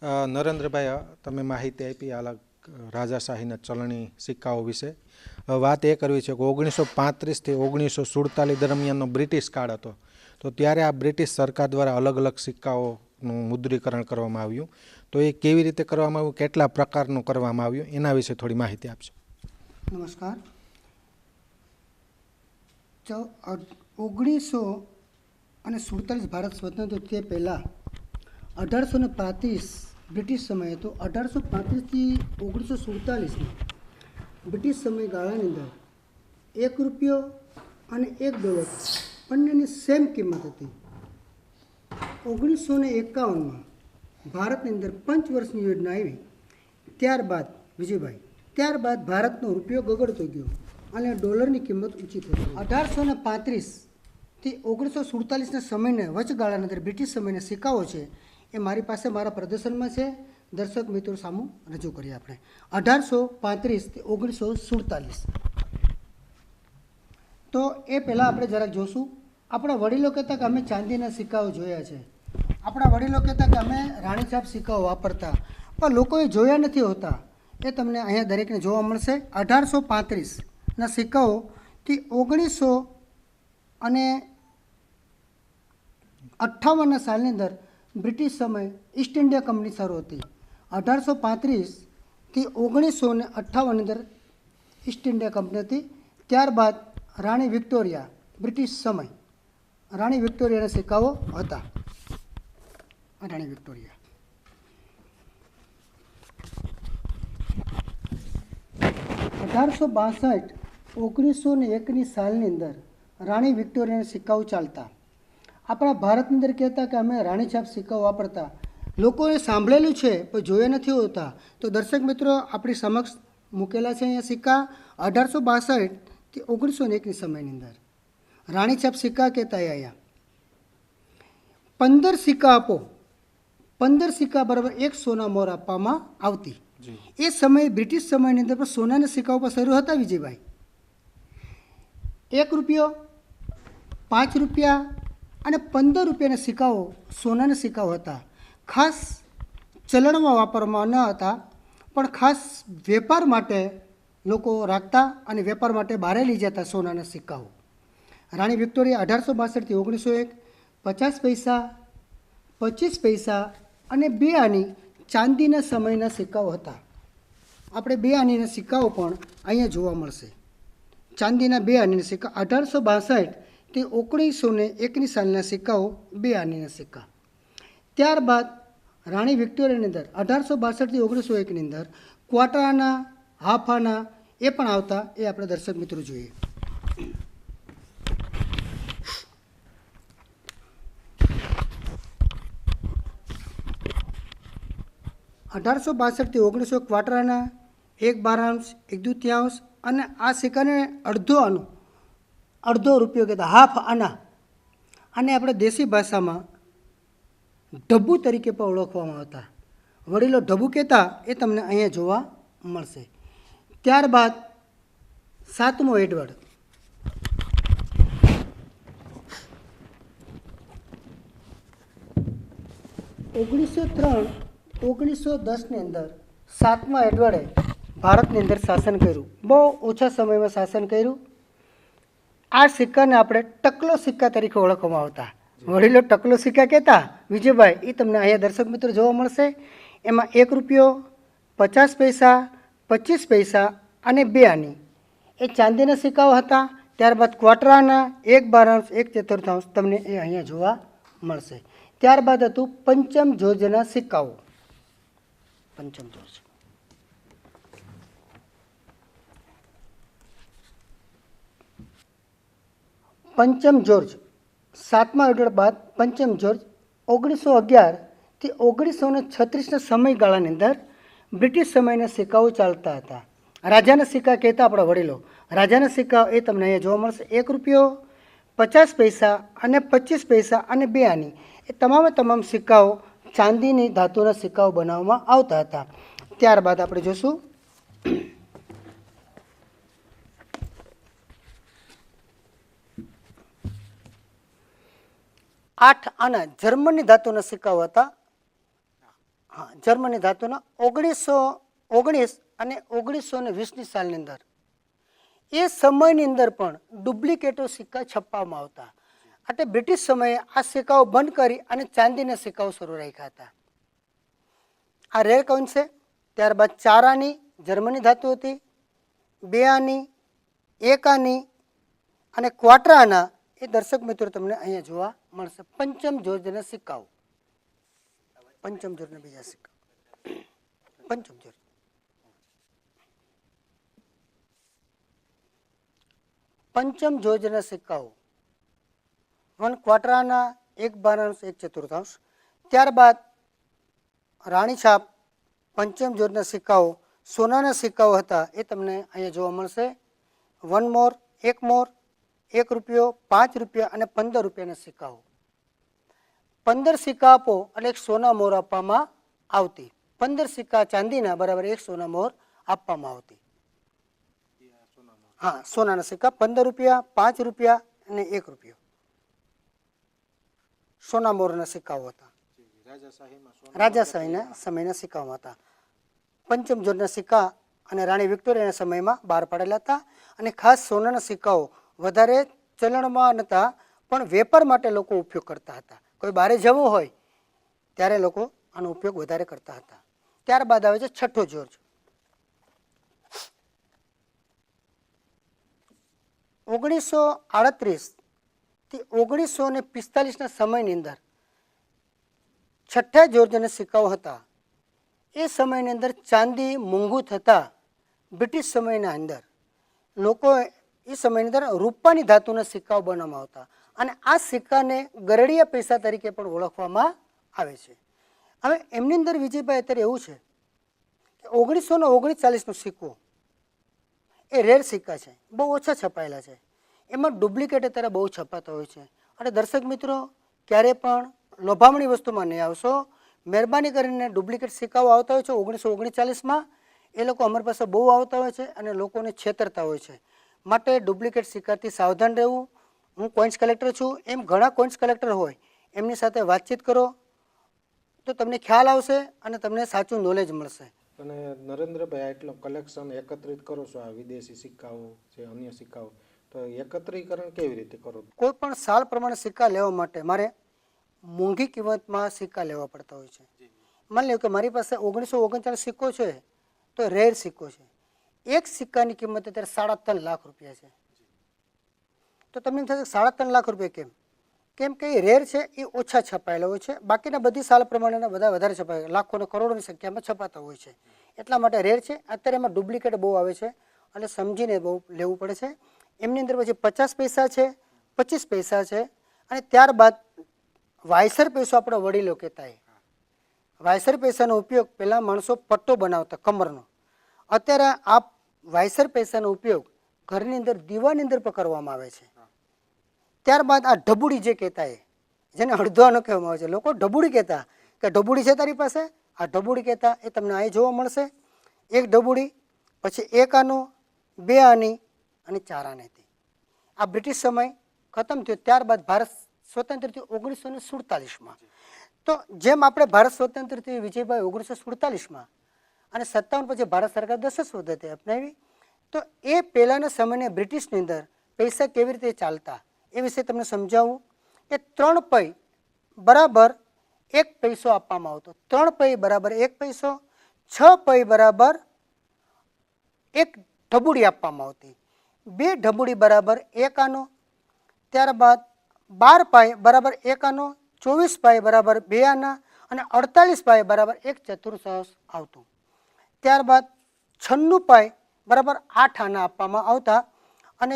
નરેન્દ્રભાઈ, તમે માહિતી આપી અલગ રાજાશાહીના ચલણી સિક્કાઓ વિશે. વાત એ કરવી છે કે 1935થી 1947 દરમિયાનનો બ્રિટિશ કાળ હતો, તો ત્યારે આ બ્રિટિશ સરકાર દ્વારા અલગ અલગ સિક્કાઓનું મુદ્રીકરણ કરવામાં આવ્યું. તો એ કેવી રીતે કરવામાં આવ્યું, કેટલા પ્રકારનું કરવામાં આવ્યું, એના વિશે થોડી માહિતી આપશો. નમસ્કાર. 1947 ભારત સ્વતંત્ર તે પહેલાં 1835 બ્રિટિશ સમય હતો. 1835થી 1947 બ્રિટિશ સમયગાળાની અંદર ₹1 અને $1 બંનેની સેમ કિંમત હતી. 1951માં ભારતની અંદર પંચવર્ષની યોજના આવી. ત્યારબાદ વિજયભાઈ ભારતનો રૂપિયો ગગડતો ગયો અને ડોલરની કિંમત ઊંચી થઈ. 1835થી 1947ના સમયના વચગાળાની અંદર બ્રિટિશ સમયના સિક્કાઓ છે એ મારી પાસે મારા પ્રદર્શનમાં છે. દર્શક મિત્રો સામું રજૂ કરીએ આપણે. 1835થી 1947. તો એ પહેલાં આપણે જરાક જોશું. આપણા વડીલો કહેતા કે અમે ચાંદીના સિક્કાઓ જોયા છે, આપણા વડીલો કહેતા કે અમે રાણીછાપ સિક્કાઓ વાપરતા, પણ લોકોએ જોયા નથી હોતા. એ તમને અહીંયા દરેકને જોવા મળશે. 1835ના સિક્કાઓથી 1958ના સાલની અંદર બ્રિટિશ સમય ઈસ્ટ ઇન્ડિયા કંપની શરૂ હતી. 1835થી 1958ની અંદર ઈસ્ટ ઇન્ડિયા કંપની હતી. ત્યારબાદ રાણી વિક્ટોરિયા, બ્રિટિશ સમય રાણી વિક્ટોરિયાના સિક્કાઓ હતા. રાણી વિક્ટોરિયા 1862-1901ની સાલની અંદર રાણી વિક્ટોરિયાના સિક્કાઓ ચાલતા. આપણા ભારતની અંદર કહેતા કે અમે રાણીછાપ સિક્કાઓ વાપરતા. લોકોએ સાંભળેલું છે પણ જોયા નથી હોતા. તો દર્શક મિત્રો આપણી સમક્ષ મૂકેલા છે અહીંયા સિક્કા. 1862થી 1901ની સમયની અંદર રાણીછાપ સિક્કા કહેતા. અહીંયા 15 સિક્કા આપો, 15 સિક્કા બરાબર 1 સોના મોહર આપવામાં આવતી. એ સમયે બ્રિટિશ સમયની અંદર પણ સોનાના સિક્કાઓ પર શરૂ હતા વિજયભાઈ. ₹1, ₹5 અને ₹15ના સિક્કાઓ સોનાના સિક્કાઓ હતા. ખાસ ચલણમાં વાપરવામાં ન હતા, પણ ખાસ વેપાર માટે લોકો રાખતા અને વેપાર માટે બહાર લઈ જતા સોનાના સિક્કાઓ. રાણી વિક્ટોરિયા 1862થી 1901 50 પૈસા, 25 પૈસા અને 2 આની ચાંદીના સમયના સિક્કાઓ હતા. આપણે 2 આનીના સિક્કાઓ પણ અહીંયા જોવા મળશે. ચાંદીના 2 આનીના સિક્કા 1862થી 1901ની સાલના સિક્કાઓ 2 આનીના સિક્કા. ત્યારબાદ રાણી વિક્ટોરિયાની અંદર 1862થી 1901ની અંદર ક્વાર્ટર આના, હાફ આના એ પણ આવતા. એ આપણે દર્શક મિત્રો જોઈએ. (1862થી 1901) ક્વાર્ટર આના, 1/12, 1/2 અને આ સિક્કાને અડધો રૂપિયો કહેતા, હાફ આના. અને આપણે દેશી ભાષામાં ઢબ્બુ તરીકે પણ ઓળખવામાં આવતા. વડીલો ઢબ્બુ કહેતા. એ તમને અહીંયા જોવા મળશે. ત્યારબાદ 7મો એડવર્ડ, 1903-1910ની અંદર 7મા એડવર્ડે ભારતની અંદર શાસન કર્યું. બહુ ઓછા સમયમાં શાસન કર્યું. આ સિક્કાને આપણે ટકલો સિક્કા તરીકે ઓળખવામાં આવતા. વડીલો ટકલો સિક્કા કહેતા વિજયભાઈ. એ તમને અહીંયા દર્શક મિત્રો જોવા મળશે. એમાં ₹1, 50 પૈસા, 25 પૈસા અને 2 આની એ ચાંદીના સિક્કાઓ હતા. ત્યારબાદ ક્વાર્ટર આના, 1/12, 1/4 તમને એ અહીંયા જોવા મળશે. ત્યારબાદ હતું પંચમ જોર્જના સિક્કાઓ. પંચમ જોર્જ, પંચમ જોર્જ 7મા એડવર્ડ બાદ પંચમ જોર્જ 1911થી 1936ના સમયગાળાની અંદર બ્રિટિશ સમયના સિક્કાઓ ચાલતા હતા. રાજાના સિક્કા કહેતા આપણા વડીલો. રાજાના સિક્કા એ તમને અહીંયા જોવા મળશે. ₹1, 50 પૈસા અને 25 પૈસા અને 2 આની એ તમામ સિક્કાઓ ચાંદીની ધાતુના સિક્કાઓ બનાવવામાં આવતા હતા. ત્યારબાદ આપણે જોશું 8 આના જર્મની ધાતુના સિક્કાઓ હતા. હા, જર્મની ધાતુના 1919 અને 1920ની સાલની અંદર એ સમયની અંદર પણ ડુપ્લિકેટો સિક્કા છપાવવામાં આવતા. એટલે બ્રિટિશ સમયે આ સિક્કાઓ બંધ કરી અને ચાંદીના સિક્કાઓ શરૂ રાખ્યા હતા. આ રેર કોઈન છે. ત્યારબાદ 4 આની જર્મની ધાતુ હતી, 2 આની, 1 આની અને ક્વાર્ટર આના એ દર્શક મિત્રો તમને અહીંયા જોવા મળશે. પંચમ જોર્જના સિક્કાઓ, પંચમ જોર્જના બીજા સિક્કા, પંચમ જોર્જ, પંચમ જોર્જના સિક્કાઓ 1 ક્વાર્ટર આના, 1 12અંશ, 1 ચતુર્થાંશ. ત્યારબાદ રાણી છાપ પંચમ જોર્જના સિક્કાઓ સોનાના સિક્કાઓ હતા એ તમને અહીંયા જોવા મળશે. 1 મોર, 1 મોર, 1 રૂપિયો, 5 રૂપિયા અને 15 રૂપિયાના સિક્કાઓ. 15 સિક્કા આપો એટલે 1 સોના મોર આપવામાં આવતી. 15 સિક્કા ચાંદીના બરાબર 1 સોના મોર આપવામાં આવતી. હા, સોનાના સિક્કા 15 રૂપિયા, 5 રૂપિયા અને 1 રૂપિયો સોના મોરના સિક્કાઓ હતા. રાજાશાહીના સમયના સિક્કાઓ હતા. પંચમ જોર્જના સિક્કા અને રાણી વિક્ટોરિયાના સમયમાં બહાર પાડેલા હતા. અને ખાસ સોનાના સિક્કાઓ વધારે ચલણમાં નહોતા, પણ વેપાર માટે લોકો ઉપયોગ કરતા હતા. કોઈ બહારે જવું હોય ત્યારે લોકો આનો ઉપયોગ વધારે કરતા હતા. ત્યારબાદ આવે છે છઠ્ઠો જોર્જ. 1938 થી 1945ના સમયની અંદર છઠ્ઠા જોર્જના સિક્કાઓ હતા. એ સમયની અંદર ચાંદી મોંઘું થતા બ્રિટિશ સમયના અંદર લોકો એ સમયની અંદર રૂપાની ધાતુના સિક્કાઓ બનાવવામાં આવતા. અને આ સિક્કાને ગરડિયા પૈસા તરીકે પણ ઓળખવામાં આવે છે. હવે એમની અંદર વિજયભાઈ અત્યારે એવું છે કે 1939નો સિક્કો એ રેર સિક્કા છે, બહુ ઓછા છપાયેલા છે. એમાં ડુપ્લિકેટ અત્યારે બહુ છપાતા હોય છે. અને દર્શક મિત્રો ક્યારે પણ લોભામણી વસ્તુમાં નહીં આવશો. મહેરબાની કરીને ડુપ્લિકેટ સિક્કાઓ આવતા હોય છે 1939માં, એ લોકો અમારી પાસે બહુ આવતા હોય છે અને લોકોને છેતરતા હોય છે. માટે ડુપ્લિકેટ સિક્કાથી સાવધાન રહેવું. હું કોઈન્સ કલેક્ટર છું, એમ ઘણા કોઈન્સ કલેક્ટર હોય, એમની સાથે વાતચીત કરો તો તમને ખ્યાલ આવશે અને તમને સાચું નોલેજ મળશે. અને નરેન્દ્રભાઈ આટલો કલેક્શન એકત્રિત કરો છો આ વિદેશી સિક્કાઓ છે, અન્ય સિક્કાઓ, તો એકત્રીકરણ કેવી રીતે કરો? કોઈ પણ સાલ પ્રમાણે સિક્કા લેવા માટે મારે મોંઘી કિંમતમાં સિક્કા લેવા પડતા હોય છે. માની લો કે મારી પાસે 1939 સિક્કો છે તો રેર સિક્કો છે. એક સિક્કાની કિંમત અત્યારે 3.5 લાખ રૂપિયા છે. તો તમને એમ થશે 3.5 લાખ રૂપિયા કેમ? કેમ કે એ રેર છે, એ ઓછા છપાયેલા હોય છે. બાકીના બધી સાલ પ્રમાણેના બધા વધારે છપાય, લાખો અને કરોડોની સંખ્યામાં છપાતા હોય છે. એટલા માટે રેર છે. અત્યારે એમાં ડુપ્લિકેટ બહુ આવે છે એટલે સમજીને બહુ લેવું પડે છે. એમની અંદર પછી 50 પૈસા છે, 25 પૈસા છે અને ત્યારબાદ વાયસર પૈસો આપણો વડીલો કહેતા. વાયસર પૈસાનો ઉપયોગ પહેલાં માણસો પટ્ટો બનાવતા કમરનો. અત્યારે આ વાયસર પૈસાનો ઉપયોગ ઘરની અંદર દીવાની અંદર પણ કરવામાં આવે છે. ત્યારબાદ આ ઢબુડી જે કહેતા એ, જેને અડધવાનો કહેવામાં આવે છે, લોકો ઢબુડી કહેતા કે ઢબુડી છે તારી પાસે, આ ઢબુડી કહેતા એ તમને અહીં જોવા મળશે. એક ઢબુડી, પછી 1 આનો, 2 આની અને 4 આની હતી. આ બ્રિટિશ સમય ખતમ થયો ત્યારબાદ ભારત સ્વતંત્ર થયું 1947માં. તો જેમ આપણે ભારત સ્વતંત્ર થયું વિજયભાઈ 1947માં અને 57 પછી ભારત સરકાર દશક પદ્ધતિ અપનાવી, તો એ પહેલાંના સમયને બ્રિટિશની અંદર પૈસા કેવી રીતે ચાલતા એ વિશે તમને સમજાવું. કે 3 પૈ બરાબર 1 પૈસો આપવામાં આવતો. 3 પૈ બરાબર 1 પૈસો, 6 પૈ બરાબર 1 ઢબુડી આપવામાં આવતી, 2 ઢબુડી બરાબર 1 આનો, ત્યારબાદ 12 પાઈ બરાબર 1 આનો, 24 પાઈ બરાબર 2 આના અને 48 પાઈ બરાબર 1 ચતુર્થાંશ આવતું. ત્યારબાદ 96 પાઈ બરાબર 8 આના આપવામાં આવતા અને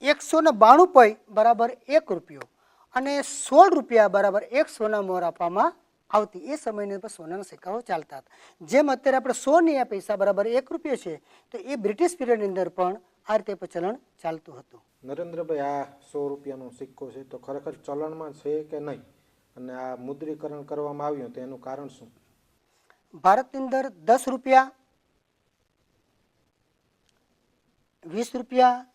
192 પાઈ બરાબર 1 રૂપિયો અને 16 રૂપિયા બરાબર 1 સોના મોહર આપવામાં આવતી. એ સમયની અંદર સોનાના સિક્કાઓ ચાલતા હતા. જેમ અત્યારે આપણે 100 પૈસા બરાબર 1 રૂપિયો છે, તો એ બ્રિટિશ પીરિયડની અંદર પણ આ રીતે ચલણ ચાલતું હતું. નરેન્દ્રભાઈ, આ 100 રૂપિયાનો સિક્કો છે તો ખરેખર ચલણમાં છે કે નહીં, અને આ મુદ્રીકરણ કરવામાં આવ્યું તો એનું કારણ શું? ભારતની અંદર 10 રૂપિયા, 20 રૂપિયા,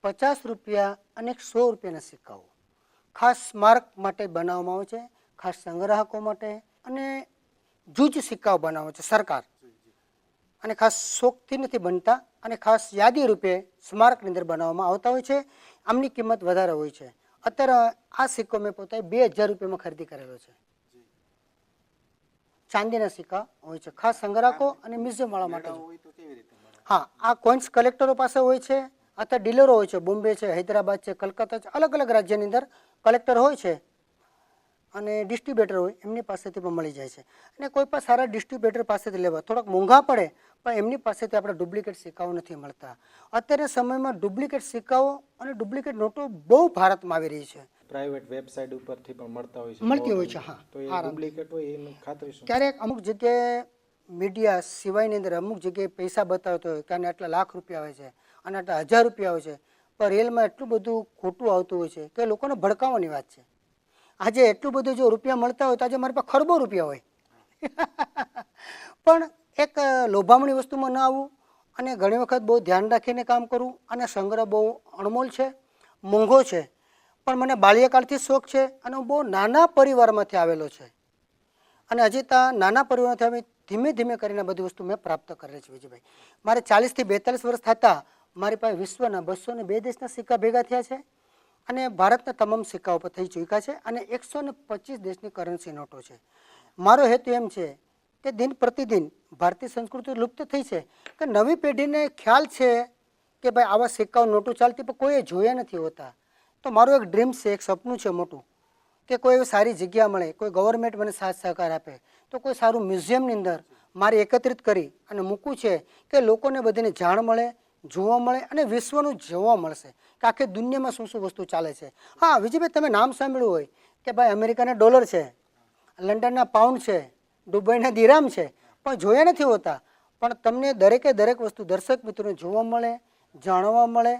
50 રૂપિયા અને 100 રૂપિયાના સિક્કાઓ ખાસ સ્મારક માટે બનાવવામાં આવે છે, ખાસ સંગ્રાહકો માટે. અને જૂજ સિક્કાઓ બનાવે છે સરકાર, અને ખાસ શોખથી નથી બનતા, અને ખાસ યાદી રૂપે સ્મારકની અંદર બનાવવામાં આવતા હોય છે. આમની કિંમત વધારે હોય છે. અત્યારે આ સિક્કો મેં પોતે 2000 રૂપિયામાં ખરીદી કરેલો છે. ચાંદીના સિક્કા હોય છે, ખાસ સંગ્રાહકો અને મ્યુઝિયમ વાળા માટે. હા, આ કોઇન્સ કલેક્ટરો પાસે હોય છે, અથવા ડીલરો હોય છે. બોમ્બે છે, હૈદરાબાદ છે, કલકત્તા છે, અલગ અલગ રાજ્યની અંદર કલેક્ટર હોય છે અને ડિસ્ટ્રીબ્યુટર હોય, એમની પાસેથી પણ મળી જાય છે. અને કોઈ પણ સારા ડિસ્ટ્રીબ્યુટર પાસેથી લેવા થોડાક મોંઘા પડે, પણ એમની પાસેથી આપણે ડુપ્લિકેટ સિક્કાઓ નથી મળતા. અત્યારના સમયમાં ડુપ્લિકેટ સિક્કાઓ અને ડુપ્લિકેટ નોટો બહુ ભારતમાં આવી રહી છે. પ્રાઇવેટ વેબસાઇટ ઉપરથી પણ મળતા હોય છે, મળતી હોય છે. હા, તો એ ડુપ્લિકેટ હોય એની ખાતરી શું? ક્યારેક અમુક જગ્યાએ મીડિયા સિવાયની અંદર અમુક જગ્યાએ પૈસા બતાવતો હોય કે આને આટલા લાખ રૂપિયા આવે છે અને આટલા 1000 રૂપિયા આવે છે, પણ રિયલમાં એટલું બધું ખોટું આવતું હોય છે કે લોકોને ભડકાવવાની વાત છે. આજે એટલું બધું જો રૂપિયા મળતા હોય તો આજે મારી પાસે ખરબો રૂપિયા હોય. પણ એક લોભામણી વસ્તુમાં ન આવવું, અને ઘણી વખત બહુ ધ્યાન રાખીને કામ કરવું. અને સંગ્રહ બહુ અણમોલ છે, મોંઘો છે, પણ મને બાલ્યકાળથી શોખ છે, અને હું બહુ નાના પરિવારમાંથી આવેલો છે, અને હજી ત્યાં નાના પરિવારમાંથી આવી ધીમે ધીમે કરીને બધી વસ્તુ મેં પ્રાપ્ત કરેલી છે. વિજયભાઈ, મારે 40 થી 42 વર્ષ થતાં મારી પાસે વિશ્વના 202 દેશના સિક્કા ભેગા થયા છે, અને ભારતના તમામ સિક્કાઓ પર થઈ ચૂક્યા છે, અને 125 દેશની કરન્સી નોટો છે. મારો હેતુ એમ છે કે દિન પ્રતિદિન ભારતીય સંસ્કૃતિ લુપ્ત થઈ છે, કે નવી પેઢીને ખ્યાલ છે કે ભાઈ આવા સિક્કાઓ નોટો ચાલતી પણ કોઈએ જોયા નથી હોતા. તો મારું એક ડ્રીમ છે, એક સપનું છે મોટું, કે કોઈ એવી સારી જગ્યા મળે, કોઈ ગવર્મેન્ટ મને સાથ સહકાર આપે, તો કોઈ સારું મ્યુઝિયમની અંદર મારે એકત્રિત કરી અને મૂકવું છે, કે લોકોને બધાને જાણ મળે, જોવા મળે, અને વિશ્વનું જોવા મળશે કે આખી દુનિયામાં શું શું વસ્તુ ચાલે છે. હા વિજયભાઈ, તમે નામ સાંભળ્યું હોય કે ભાઈ અમેરિકાના ડોલર છે, લંડનના પાઉન્ડ છે, દુબઈના દિરામ છે, પણ જોયા નથી હોતા. પણ તમને દરેકે દરેક વસ્તુ દર્શક મિત્રોને જોવા મળે, જાણવા મળે,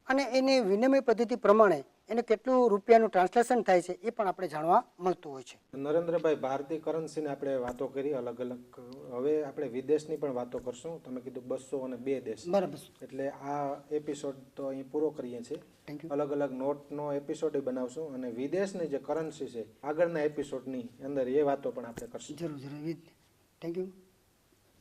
અને એની વિનિમય પદ્ધતિ પ્રમાણે એને કેટલું રૂપિયાનું ટ્રાન્સલેશન થાય છે એ પણ આપણે જાણવા મળતું હોય છે. નરેન્દ્રભાઈ, ભારતીય કરન્સીની આપણે વાતો કરી અલગ અલગ, હવે આપણે વિદેશની પણ વાતો કરશું. તમે કીધું 202 દેશ, બરાબર. એટલે આ એપિસોડ તો અહીં પૂરો કરીએ છીએ. Thank you. અલગ અલગ નોટનો એપિસોડ બનાવશું, અને વિદેશની જે કરન્સી છે આગળના એપિસોડની અંદર એ વાતો પણ આપણે કરશું. જરૂર જરૂર. Thank you.